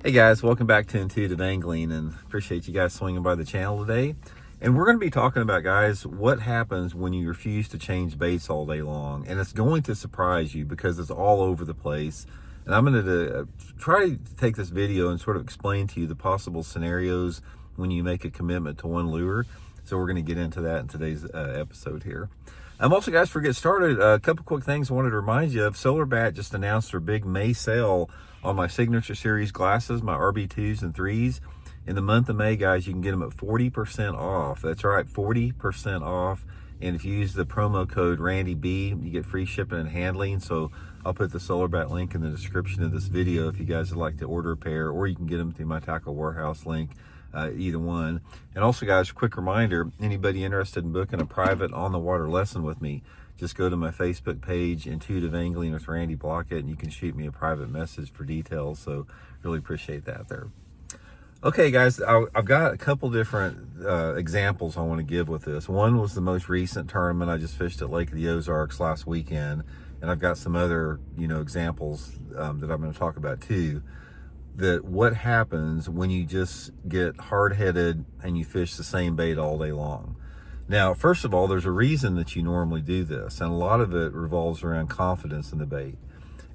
Hey guys, welcome back to Intuitive Angling, and appreciate you guys swinging by the channel today. And we're going to be talking about, guys, what happens when you refuse to change baits all day long. And it's going to surprise you because it's all over the place. And I'm going to try to take this video and sort of explain to you the possible scenarios when you make a commitment to one lure. So we're going to get into that in today's episode here. Also, guys, before we get started, a couple quick things I wanted to remind you of. Solar Bat just announced their big May sale on my Signature Series glasses, my RB2s and 3s. In the month of May, guys, you can get them at 40% off. That's right, 40% off. And if you use the promo code RandyB, you get free shipping and handling. So I'll put the Solar Bat link in the description of this video if you guys would like to order a pair, or you can get them through my Tackle Warehouse link. Either one. And also, guys, quick reminder, anybody interested in booking a private on the water lesson with me, just go to my Facebook page, Intuitive Angling with Randy Blaukat, and you can shoot me a private message for details. So really appreciate that there. Okay, guys, I've got a couple different examples I want to give with this. One was the most recent tournament I just fished at Lake of the Ozarks last weekend, and I've got some other examples that I'm going to talk about too. That what happens when you just get hard-headed and you fish the same bait all day long. Now, first of all, there's a reason that you normally do this, and a lot of it revolves around confidence in the bait.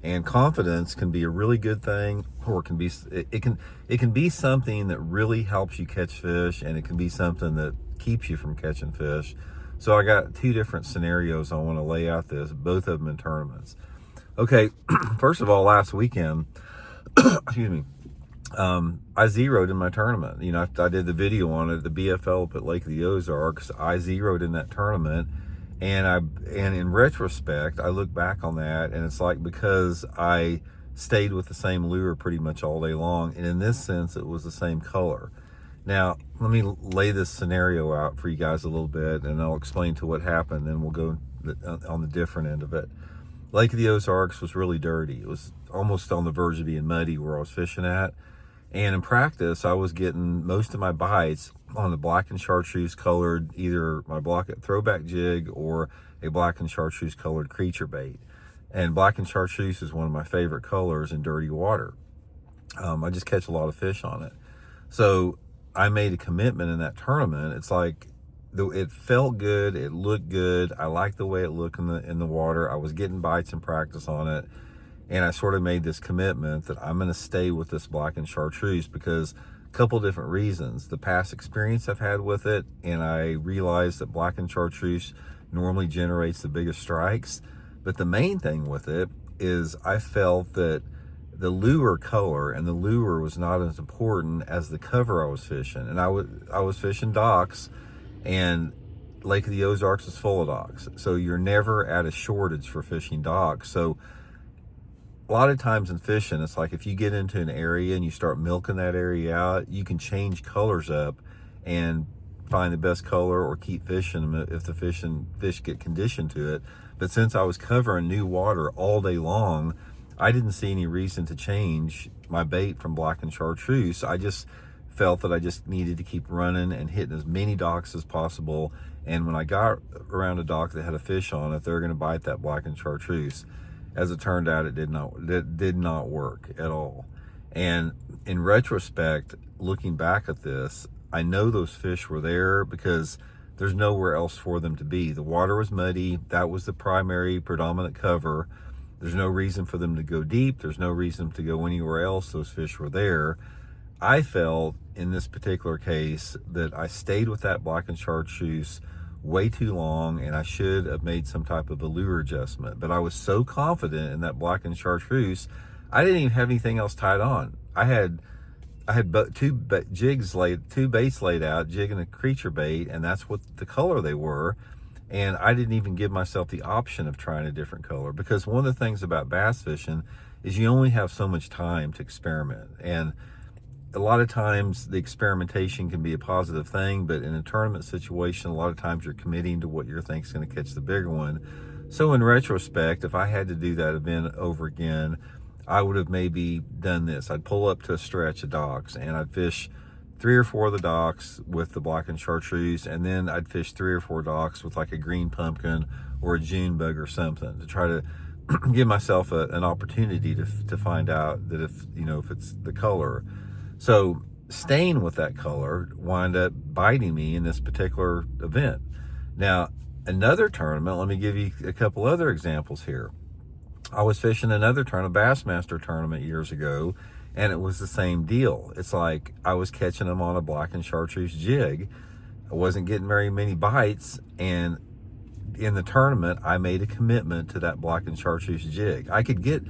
And confidence can be a really good thing, or it can be something that really helps you catch fish, and it can be something that keeps you from catching fish. So I got two different scenarios I want to lay out this, both of them in tournaments. Okay, first of all, last weekend, excuse me, I zeroed in my tournament. I did the video on it, the BFL up at Lake of the Ozarks. I zeroed in that tournament, and in retrospect, I look back on that, and it's like, because I stayed with the same lure pretty much all day long, and in this sense, it was the same color. Now, let me lay this scenario out for you guys a little bit, and I'll explain to what happened, and we'll go on the different end of it. Lake of the Ozarks was really dirty. It was almost on the verge of being muddy where I was fishing at. And in practice, I was getting most of my bites on the black and chartreuse colored, either my Blaukat Throwback jig or a black and chartreuse colored creature bait. And black and chartreuse is one of my favorite colors in dirty water. I just catch a lot of fish on it. So I made a commitment in that tournament. It's like, it felt good, it looked good, I liked the way it looked in the water. I was getting bites in practice on it, and I sort of made this commitment that I'm going to stay with this black and chartreuse because a couple different reasons. The past experience I've had with it, and I realized that black and chartreuse normally generates the biggest strikes. But the main thing with it is I felt that the lure color and the lure was not as important as the cover I was fishing. And I was fishing docks, and Lake of the Ozarks is full of docks. So you're never at a shortage for fishing docks. So a lot of times in fishing, it's like if you get into an area and you start milking that area out, you can change colors up and find the best color or keep fishing them if the fish get conditioned to it. But since I was covering new water all day long, I didn't see any reason to change my bait from black and chartreuse. I just felt that I just needed to keep running and hitting as many docks as possible. And when I got around a dock that had a fish on it, they're going to bite that black and chartreuse. As it turned out, it did not work at all. And in retrospect, looking back at this, I know those fish were there because there's nowhere else for them to be. The water was muddy. That was the predominant cover. There's no reason for them to go deep. There's no reason to go anywhere else. Those fish were there. I felt in this particular case that I stayed with that black and chartreuse way too long, and I should have made some type of a lure adjustment. But I was so confident in that black and chartreuse, I didn't even have anything else tied on. I had two baits laid out, jig and a creature bait, and that's what the color they were. And I didn't even give myself the option of trying a different color, because one of the things about bass fishing is you only have so much time to experiment. And a lot of times the experimentation can be a positive thing, but in a tournament situation, a lot of times you're committing to what you think is going to catch the bigger one. So in retrospect, if I had to do that event over again, I would have maybe done this. I'd pull up to a stretch of docks, and I'd fish 3 or 4 of the docks with the black and chartreuse, and then I'd fish 3 or 4 docks with like a green pumpkin or a June bug or something to try to give myself an opportunity to find out that if it's the color. So staying with that color wind up biting me in this particular event. Now, another tournament, let me give you a couple other examples here. I was fishing another tournament, Bassmaster tournament years ago, and it was the same deal. It's like I was catching them on a black and chartreuse jig. I wasn't getting very many bites, and in the tournament, I made a commitment to that black and chartreuse jig. I could get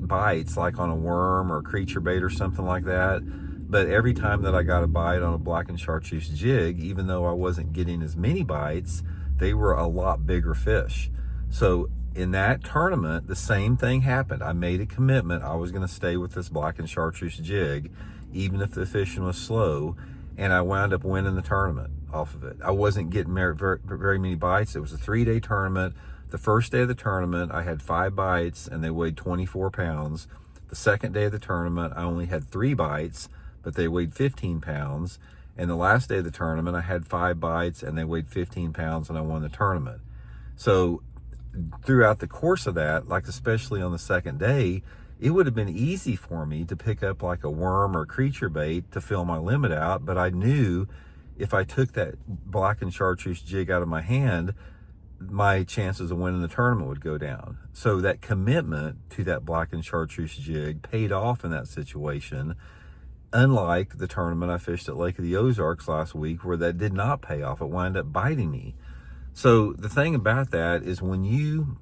bites like on a worm or a creature bait or something like that, but every time that I got a bite on a black and chartreuse jig, even though I wasn't getting as many bites, they were a lot bigger fish. So in that tournament, the same thing happened. I made a commitment. I was going to stay with this black and chartreuse jig, even if the fishing was slow, and I wound up winning the tournament off of it. I wasn't getting very many bites. It was a 3-day tournament. The first day of the tournament, I had 5 bites, and they weighed 24 pounds. The second day of the tournament, I only had 3 bites, but they weighed 15 pounds. And the last day of the tournament, I had 5 bites, and they weighed 15 pounds, and I won the tournament. So throughout the course of that, like especially on the second day, it would have been easy for me to pick up like a worm or creature bait to fill my limit out, but I knew if I took that black and chartreuse jig out of my hand, my chances of winning the tournament would go down. So that commitment to that black and chartreuse jig paid off in that situation, unlike the tournament I fished at Lake of the Ozarks last week where that did not pay off. It wound up biting me. So the thing about that is when you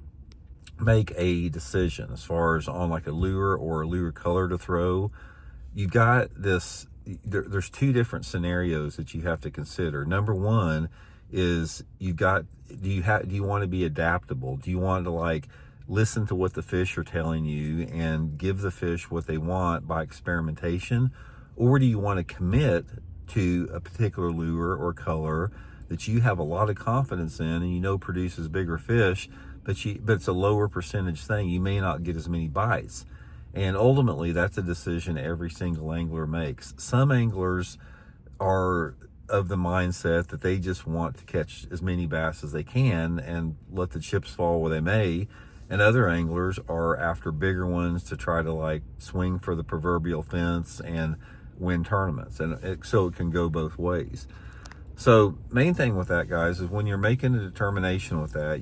make a decision as far as on like a lure or a lure color to throw, you got this, there's 2 different scenarios that you have to consider. Number one is do you want to be adaptable? Do you want to like listen to what the fish are telling you and give the fish what they want by experimentation? Or do you want to commit to a particular lure or color that you have a lot of confidence in and you know produces bigger fish, but it's a lower percentage thing? You may not get as many bites. And ultimately, that's a decision every single angler makes. Some anglers are of the mindset that they just want to catch as many bass as they can and let the chips fall where they may. And other anglers are after bigger ones to try to like swing for the proverbial fence and win tournaments. And so it can go both ways. So main thing with that, guys, is when you're making a determination with that,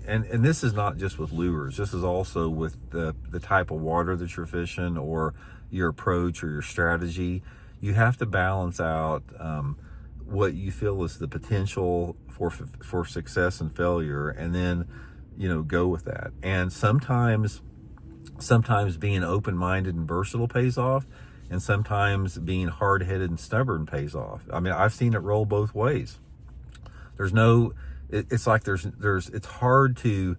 and this is not just with lures. This is also with the type of water that you're fishing or your approach or your strategy. You have to balance out what you feel is the potential for success and failure, and then go with that. And sometimes being open-minded and versatile pays off, and sometimes being hard-headed and stubborn pays off. I mean, I've seen it roll both ways. It's hard to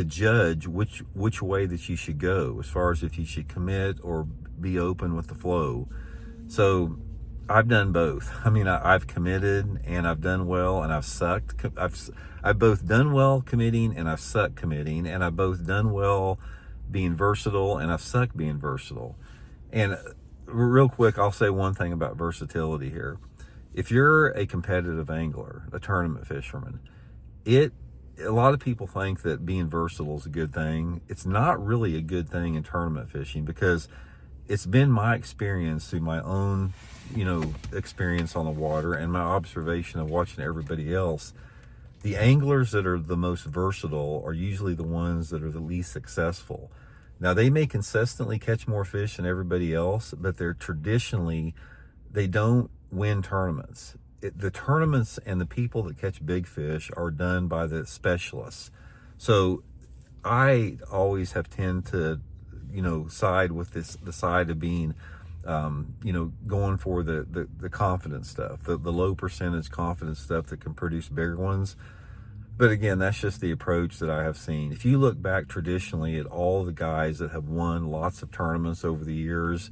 judge which way that you should go as far as if you should commit or be open with the flow. So I've done both. I mean, I've committed and I've done well, and I've sucked. I've both done well committing and I've sucked committing, and I've both done well being versatile and I've sucked being versatile. And real quick, I'll say one thing about versatility here. If you're a competitive angler, a tournament fisherman, a lot of people think that being versatile is a good thing. It's not really a good thing in tournament fishing, because it's been my experience through my own, experience on the water and my observation of watching everybody else. The anglers that are the most versatile are usually the ones that are the least successful. Now, they may consistently catch more fish than everybody else, but they don't win tournaments. The tournaments and the people that catch big fish are done by the specialists. So I always have tended to, side with the side of being, going for the confidence stuff, the low percentage confidence stuff that can produce bigger ones. But again, that's just the approach that I have seen. If you look back traditionally at all the guys that have won lots of tournaments over the years,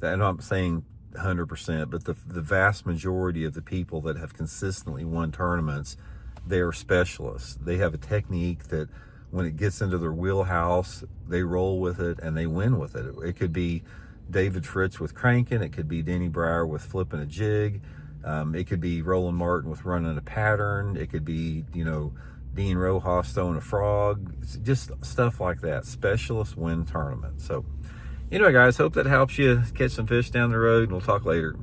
and I'm not saying 100%, but the vast majority of the people that have consistently won tournaments, they are specialists. They have a technique that when it gets into their wheelhouse, they roll with it and they win with it. It could be David Fritz with cranking. It could be Denny Breyer with flipping a jig. It could be Roland Martin with running a pattern. It could be, Dean Rojas throwing a frog, just stuff like that. Specialists win tournaments. So anyway, guys, hope that helps you catch some fish down the road, and we'll talk later.